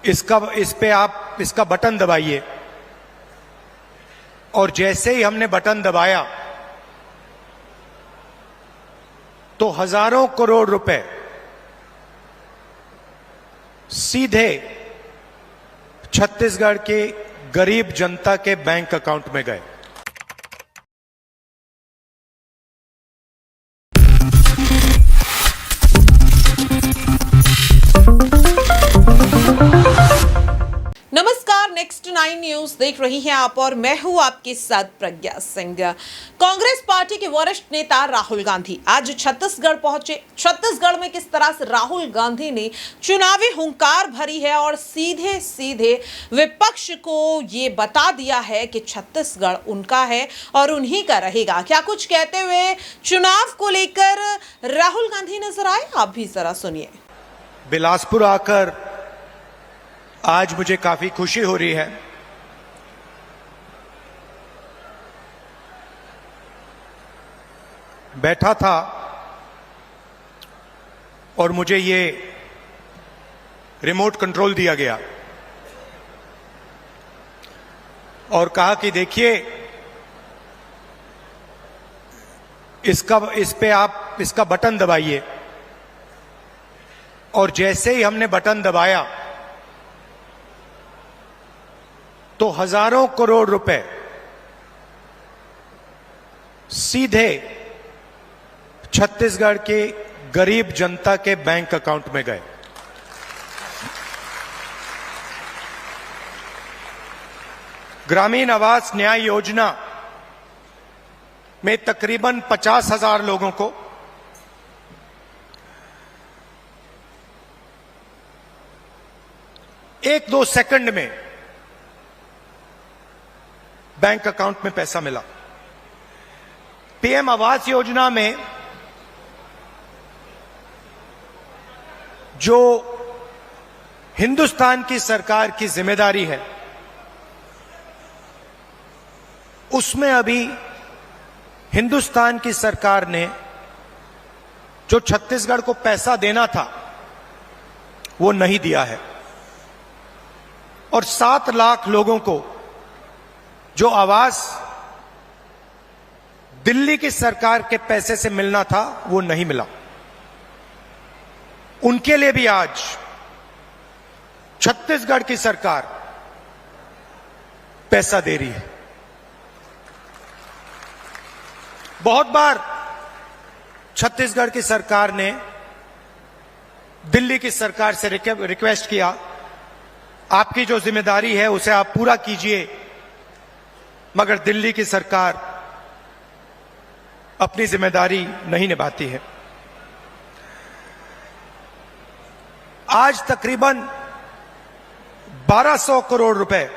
इस पे आप इसका बटन दबाइए और जैसे ही हमने बटन दबाया तो हजारों करोड़ रुपए सीधे छत्तीसगढ़ के गरीब जनता के बैंक अकाउंट में गए। नमस्कार, नेक्स्ट 9 न्यूज देख रही हैं आप और मैं हूं आपके साथ प्रज्ञा सिंह। कांग्रेस पार्टी के वरिष्ठ नेता राहुल गांधी आज छत्तीसगढ़ पहुंचे। छत्तीसगढ़ में किस तरह से राहुल गांधी ने चुनावी हुंकार भरी है और सीधे सीधे विपक्ष को ये बता दिया है कि छत्तीसगढ़ उनका है और उन्हीं का रहेगा। क्या कुछ कहते हुए चुनाव को लेकर राहुल गांधी नजर आए, आप भी जरा सुनिए। बिलासपुर आकर आज मुझे काफी खुशी हो रही है। बैठा था और मुझे ये रिमोट कंट्रोल दिया गया और कहा कि देखिए इस पे आप इसका बटन दबाइए और जैसे ही हमने बटन दबाया तो हजारों करोड़ रुपए सीधे छत्तीसगढ़ के गरीब जनता के बैंक अकाउंट में गए। ग्रामीण आवास न्याय योजना में तकरीबन 50,000 लोगों को एक दो सेकंड में बैंक अकाउंट में पैसा मिला। पीएम आवास योजना में जो हिंदुस्तान की सरकार की जिम्मेदारी है उसमें अभी हिंदुस्तान की सरकार ने जो छत्तीसगढ़ को पैसा देना था वो नहीं दिया है और 7 लाख लोगों को जो आवास दिल्ली की सरकार के पैसे से मिलना था वो नहीं मिला। उनके लिए भी आज छत्तीसगढ़ की सरकार पैसा दे रही है। बहुत बार छत्तीसगढ़ की सरकार ने दिल्ली की सरकार से रिक्वेस्ट किया, आपकी जो जिम्मेदारी है उसे आप पूरा कीजिए, मगर दिल्ली की सरकार अपनी जिम्मेदारी नहीं निभाती है। आज तकरीबन 1200 करोड़ रुपए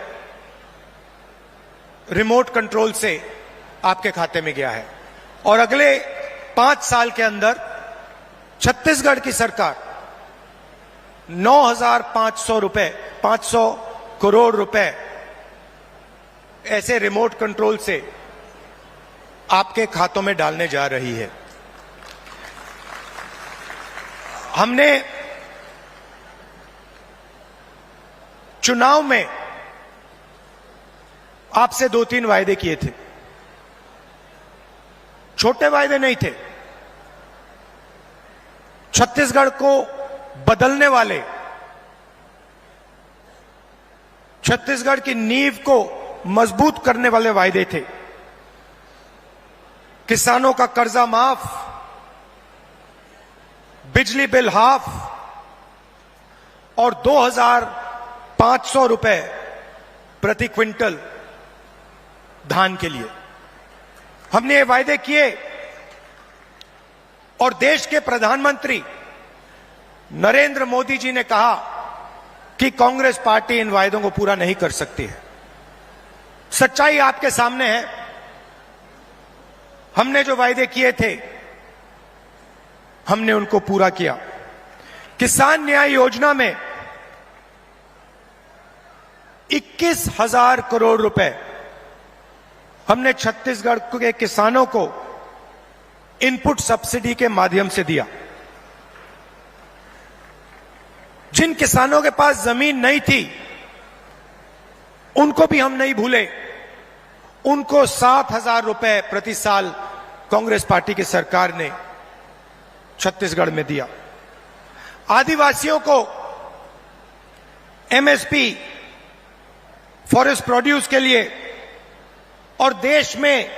रिमोट कंट्रोल से आपके खाते में गया है और अगले 5 साल के अंदर छत्तीसगढ़ की सरकार 500 करोड़ रुपए ऐसे रिमोट कंट्रोल से आपके खातों में डालने जा रही है। हमने चुनाव में आपसे 2-3 वायदे किए थे। छोटे वायदे नहीं थे, छत्तीसगढ़ को बदलने वाले, छत्तीसगढ़ की नींव को मजबूत करने वाले वायदे थे। किसानों का कर्जा माफ, बिजली बिल हाफ और 2,500 रुपए प्रति क्विंटल धान के लिए हमने ये वायदे किए और देश के प्रधानमंत्री नरेंद्र मोदी जी ने कहा कि कांग्रेस पार्टी इन वायदों को पूरा नहीं कर सकती है। सच्चाई आपके सामने है। हमने जो वायदे किए थे हमने उनको पूरा किया। किसान न्याय योजना में 21,000 करोड़ रुपए हमने छत्तीसगढ़ के किसानों को इनपुट सब्सिडी के माध्यम से दिया। जिन किसानों के पास जमीन नहीं थी उनको भी हम नहीं भूले। उनको 7,000 रुपए प्रति साल कांग्रेस पार्टी की सरकार ने छत्तीसगढ़ में दिया। आदिवासियों को एमएसपी फॉरेस्ट प्रोड्यूस के लिए और देश में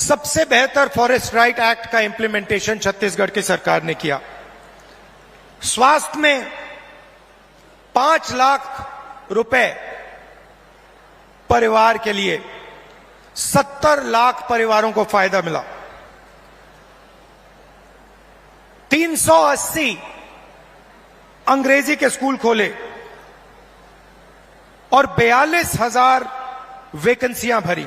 सबसे बेहतर फॉरेस्ट राइट एक्ट का इंप्लीमेंटेशन छत्तीसगढ़ की सरकार ने किया। स्वास्थ्य में 5 लाख रुपए परिवार के लिए 70 लाख परिवारों को फायदा मिला। 380 अंग्रेजी के स्कूल खोले और 42,000 वैकेंसियां भरी।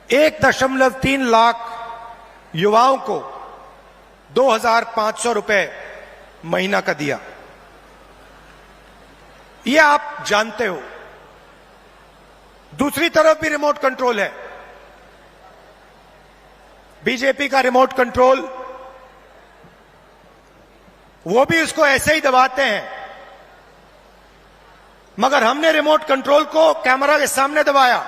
1.3 लाख युवाओं को 2,500 रुपए महीना का दिया। यह आप जानते हो। दूसरी तरफ भी रिमोट कंट्रोल है। बीजेपी का रिमोट कंट्रोल, वो भी उसको ऐसे ही दबाते हैं, मगर हमने रिमोट कंट्रोल को कैमरा के सामने दबाया।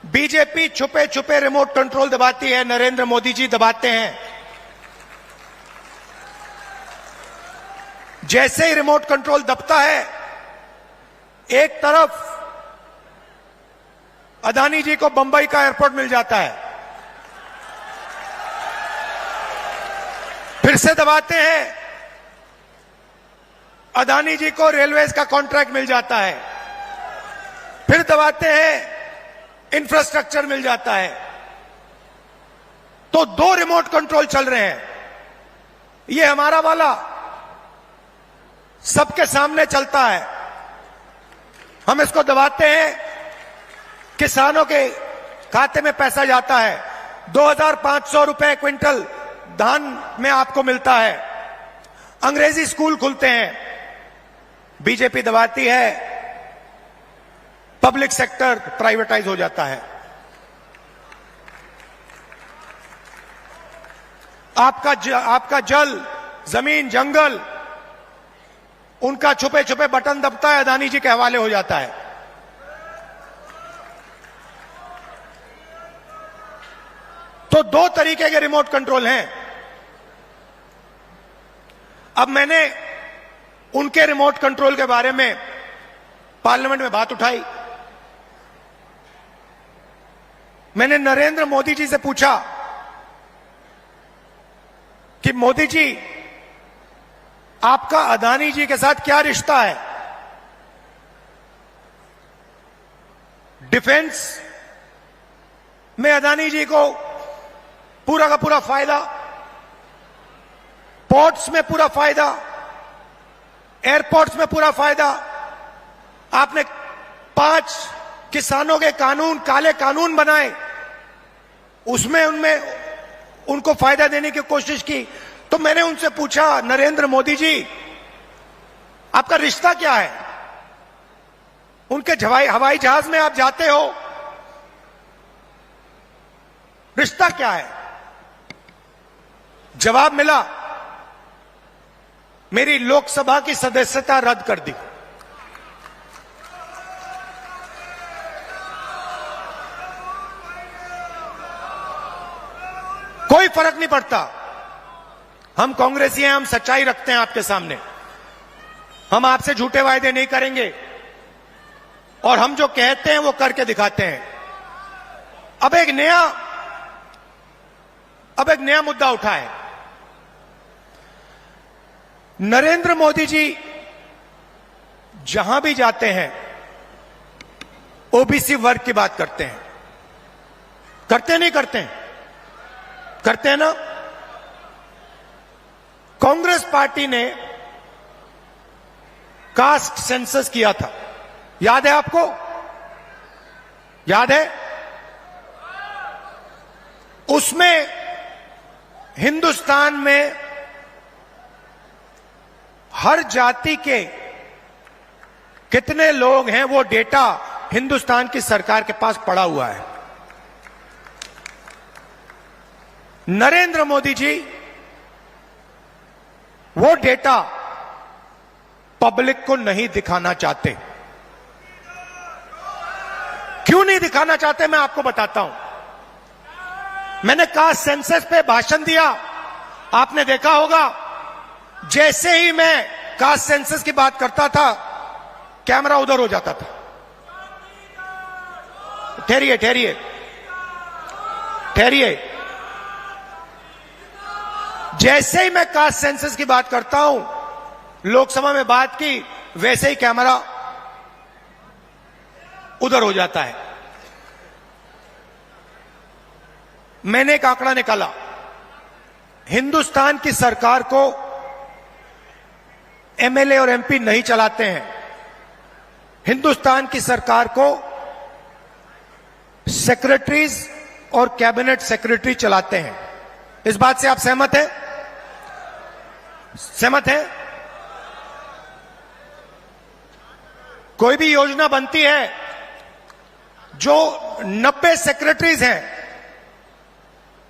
बीजेपी छुपे छुपे रिमोट कंट्रोल दबाती है, नरेंद्र मोदी जी दबाते हैं। जैसे ही रिमोट कंट्रोल दबता है, एक तरफ अदानी जी को बंबई का एयरपोर्ट मिल जाता है, फिर से दबाते हैं, अदानी जी को रेलवेज का कॉन्ट्रैक्ट मिल जाता है, फिर दबाते हैं, इंफ्रास्ट्रक्चर मिल जाता है। तो 2 रिमोट कंट्रोल चल रहे हैं। ये हमारा वाला सबके सामने चलता है। हम इसको दबाते हैं, किसानों के खाते में पैसा जाता है। 2,500 रुपए क्विंटल धान में आपको मिलता है। अंग्रेजी स्कूल खुलते हैं। बीजेपी दबाती है, पब्लिक सेक्टर प्राइवेटाइज हो जाता है। आपका जल, जमीन, जंगल, उनका छुपे छुपे बटन दबता है, अदानी जी के हवाले हो जाता है। तो 2 तरीके के रिमोट कंट्रोल हैं। अब मैंने उनके रिमोट कंट्रोल के बारे में पार्लियामेंट में बात उठाई। मैंने नरेंद्र मोदी जी से पूछा कि मोदी जी, आपका अदानी जी के साथ क्या रिश्ता है? डिफेंस में अदानी जी को पूरा का पूरा फायदा, पोर्ट्स में पूरा फायदा, एयरपोर्ट्स में पूरा फायदा। आपने 5 किसानों के कानून, काले कानून बनाए, उसमें उनको फायदा देने की कोशिश की। तो मैंने उनसे पूछा, नरेंद्र मोदी जी, आपका रिश्ता क्या है? उनके हवाई जहाज में आप जाते हो, रिश्ता क्या है? जवाब मिला, मेरी लोकसभा की सदस्यता रद्द कर दी। कोई फर्क नहीं पड़ता। हम कांग्रेसी हैं, हम सच्चाई रखते हैं आपके सामने। हम आपसे झूठे वायदे नहीं करेंगे और हम जो कहते हैं वो करके दिखाते हैं। अब एक नया मुद्दा उठा है। नरेंद्र मोदी जी जहां भी जाते हैं ओबीसी वर्ग की बात करते हैं। करते नहीं करते हैं? करते हैं ना। कांग्रेस पार्टी ने कास्ट सेंसस किया था, याद है आपको? याद है? उसमें हिंदुस्तान में हर जाति के कितने लोग हैं वो डेटा हिंदुस्तान की सरकार के पास पड़ा हुआ है। नरेंद्र मोदी जी वो डेटा पब्लिक को नहीं दिखाना चाहते। क्यों नहीं दिखाना चाहते मैं आपको बताता हूं। मैंने कास्ट सेंसस पे भाषण दिया, आपने देखा होगा, जैसे ही मैं कास्ट सेंसस की बात करता था कैमरा उधर हो जाता था। ठहरिए ठहरिए ठहरिए, जैसे ही मैं कास्ट सेंसस की बात करता हूं, लोकसभा में बात की, वैसे ही कैमरा उधर हो जाता है। मैंने एक आंकड़ा निकाला, हिंदुस्तान की सरकार को एमएलए और एमपी नहीं चलाते हैं, हिंदुस्तान की सरकार को सेक्रेटरीज और कैबिनेट सेक्रेटरी चलाते हैं। इस बात से आप सहमत हैं? सहमत है? कोई भी योजना बनती है, जो 90 सेक्रेटरीज हैं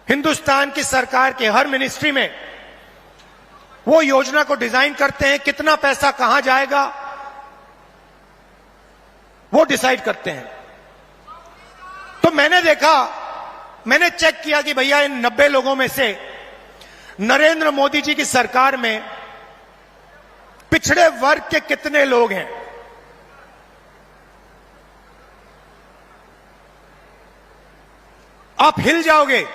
हिंदुस्तान की सरकार के हर मिनिस्ट्री में, वो योजना को डिजाइन करते हैं, कितना पैसा कहां जाएगा वो डिसाइड करते हैं। तो मैंने देखा, मैंने चेक किया कि भैया इन 90 लोगों में से नरेंद्र मोदी जी की सरकार में पिछड़े वर्ग के कितने लोग हैं। आप हिल जाओगे।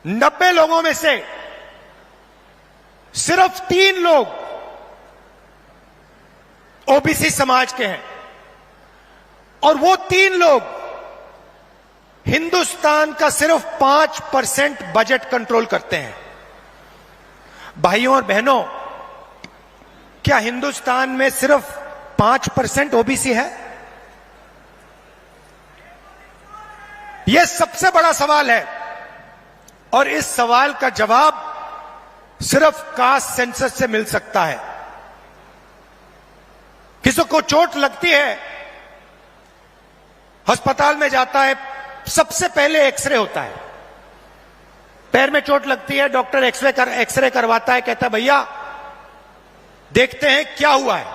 90 लोगों में से सिर्फ 3 लोग ओबीसी समाज के हैं, और वो 3 लोग हिंदुस्तान का सिर्फ 5% बजट कंट्रोल करते हैं। भाइयों और बहनों, क्या हिंदुस्तान में सिर्फ 5% ओबीसी है? यह सबसे बड़ा सवाल है, और इस सवाल का जवाब सिर्फ कास्ट सेंसस से मिल सकता है। किसी को चोट लगती है, अस्पताल में जाता है, सबसे पहले एक्सरे होता है। पैर में चोट लगती है, डॉक्टर एक्सरे करवाता है, कहता है भैया देखते हैं क्या हुआ है,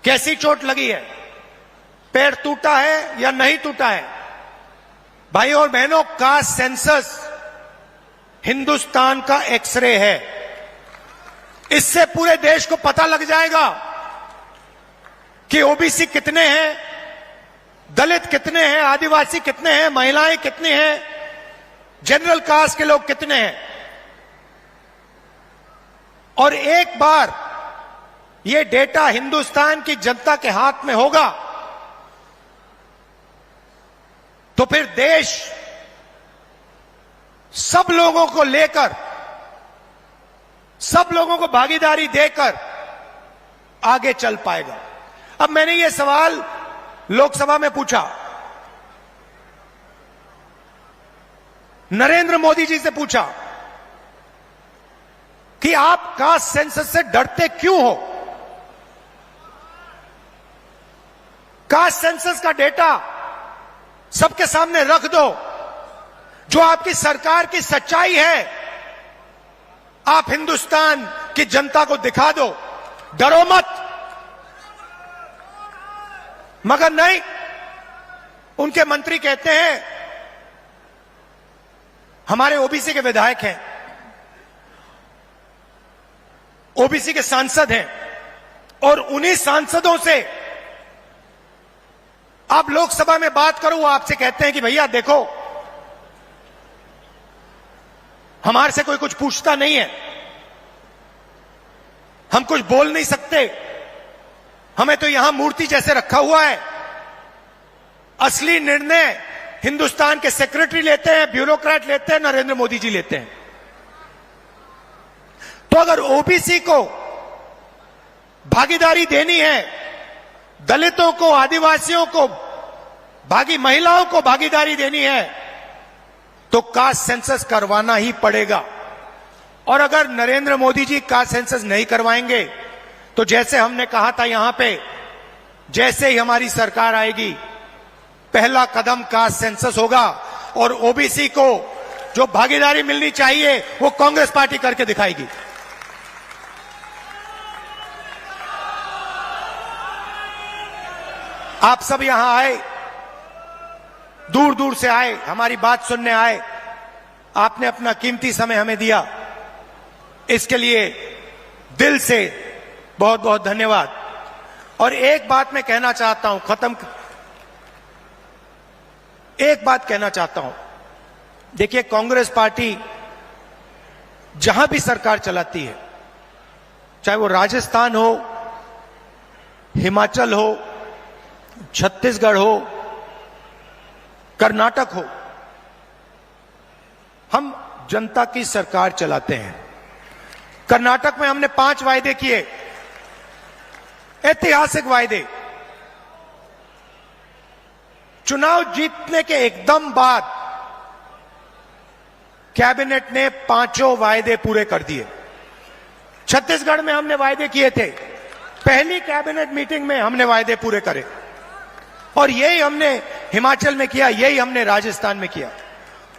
कैसी चोट लगी है, पैर टूटा है या नहीं टूटा है। भाइयों और बहनों, कास्ट सेंसस हिंदुस्तान का एक्सरे है। इससे पूरे देश को पता लग जाएगा कि ओबीसी कितने हैं, दलित कितने हैं, आदिवासी कितने हैं, महिलाएं कितनी हैं, जनरल कास्ट के लोग कितने हैं। और एक बार ये डेटा हिंदुस्तान की जनता के हाथ में होगा तो फिर देश सब लोगों को लेकर, सब लोगों को भागीदारी देकर आगे चल पाएगा। अब मैंने ये सवाल लोकसभा में पूछा, नरेंद्र मोदी जी से पूछा कि आप कास्ट सेंसस से डरते क्यों हो? कास्ट सेंसस का डेटा सबके सामने रख दो, जो आपकी सरकार की सच्चाई है, आप हिंदुस्तान की जनता को दिखा दो, डरो मत। मगर नहीं, उनके मंत्री कहते हैं हमारे ओबीसी के विधायक हैं, ओबीसी के सांसद हैं, और उन्हीं सांसदों से आप लोकसभा में बात करो, वो आपसे कहते हैं कि भैया देखो हमारे से कोई कुछ पूछता नहीं है, हम कुछ बोल नहीं सकते, हमें तो यहां मूर्ति जैसे रखा हुआ है। असली निर्णय हिंदुस्तान के सेक्रेटरी लेते हैं, ब्यूरोक्रेट लेते हैं, नरेंद्र मोदी जी लेते हैं। तो अगर ओबीसी को भागीदारी देनी है, दलितों को, आदिवासियों को, महिलाओं को भागीदारी देनी है, तो कास्ट सेंसस करवाना ही पड़ेगा। और अगर नरेंद्र मोदी जी कास्ट सेंसस नहीं करवाएंगे तो जैसे हमने कहा था यहां पे, जैसे ही हमारी सरकार आएगी पहला कदम कास्ट सेंसस होगा। और ओबीसी को जो भागीदारी मिलनी चाहिए वो कांग्रेस पार्टी करके दिखाएगी। आप सब यहां आए, दूर दूर से आए, हमारी बात सुनने आए, आपने अपना कीमती समय हमें दिया, इसके लिए दिल से बहुत बहुत धन्यवाद। और एक बात मैं कहना चाहता हूं, एक बात कहना चाहता हूं, देखिए कांग्रेस पार्टी जहां भी सरकार चलाती है, चाहे वो राजस्थान हो, हिमाचल हो, छत्तीसगढ़ हो, कर्नाटक हो, हम जनता की सरकार चलाते हैं। कर्नाटक में हमने 5 वायदे किए, ऐतिहासिक वायदे। चुनाव जीतने के एकदम बाद कैबिनेट ने 5 वायदे पूरे कर दिए। छत्तीसगढ़ में हमने वायदे किए थे, पहली कैबिनेट मीटिंग में हमने वायदे पूरे करे, और यही हमने हिमाचल में किया, यही हमने राजस्थान में किया।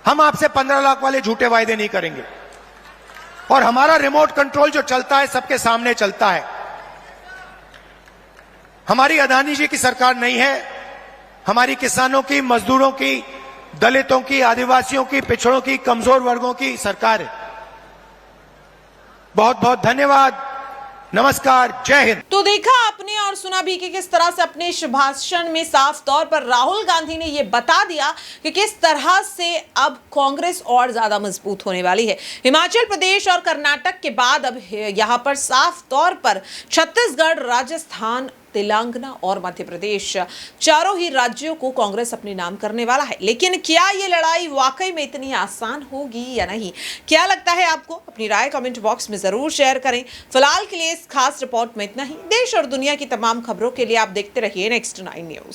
हम आपसे 15 लाख वाले झूठे वायदे नहीं करेंगे, और हमारा रिमोट कंट्रोल जो चलता है सबके सामने चलता है। हमारी अदानी जी की सरकार नहीं है, हमारी किसानों की, मजदूरों की, दलितों की, आदिवासियों की, पिछड़ों की, कमजोर वर्गों की सरकार है। बहुत बहुत धन्यवाद, नमस्कार, जय हिंद। तो देखा आपने और सुना भी कि किस तरह से अपने इस भाषण में साफ तौर पर राहुल गांधी ने यह बता दिया कि किस तरह से अब कांग्रेस और ज्यादा मजबूत होने वाली है। हिमाचल प्रदेश और कर्नाटक के बाद अब यहां पर साफ तौर पर छत्तीसगढ़, राजस्थान, तेलंगाना और मध्य प्रदेश, चारों ही राज्यों को कांग्रेस अपने नाम करने वाला है। लेकिन क्या ये लड़ाई वाकई में इतनी आसान होगी या नहीं, क्या लगता है आपको? अपनी राय कमेंट बॉक्स में जरूर शेयर करें। फिलहाल के लिए इस खास रिपोर्ट में इतना ही। देश और दुनिया की तमाम खबरों के लिए आप देखते रहिए Next 9 न्यूज।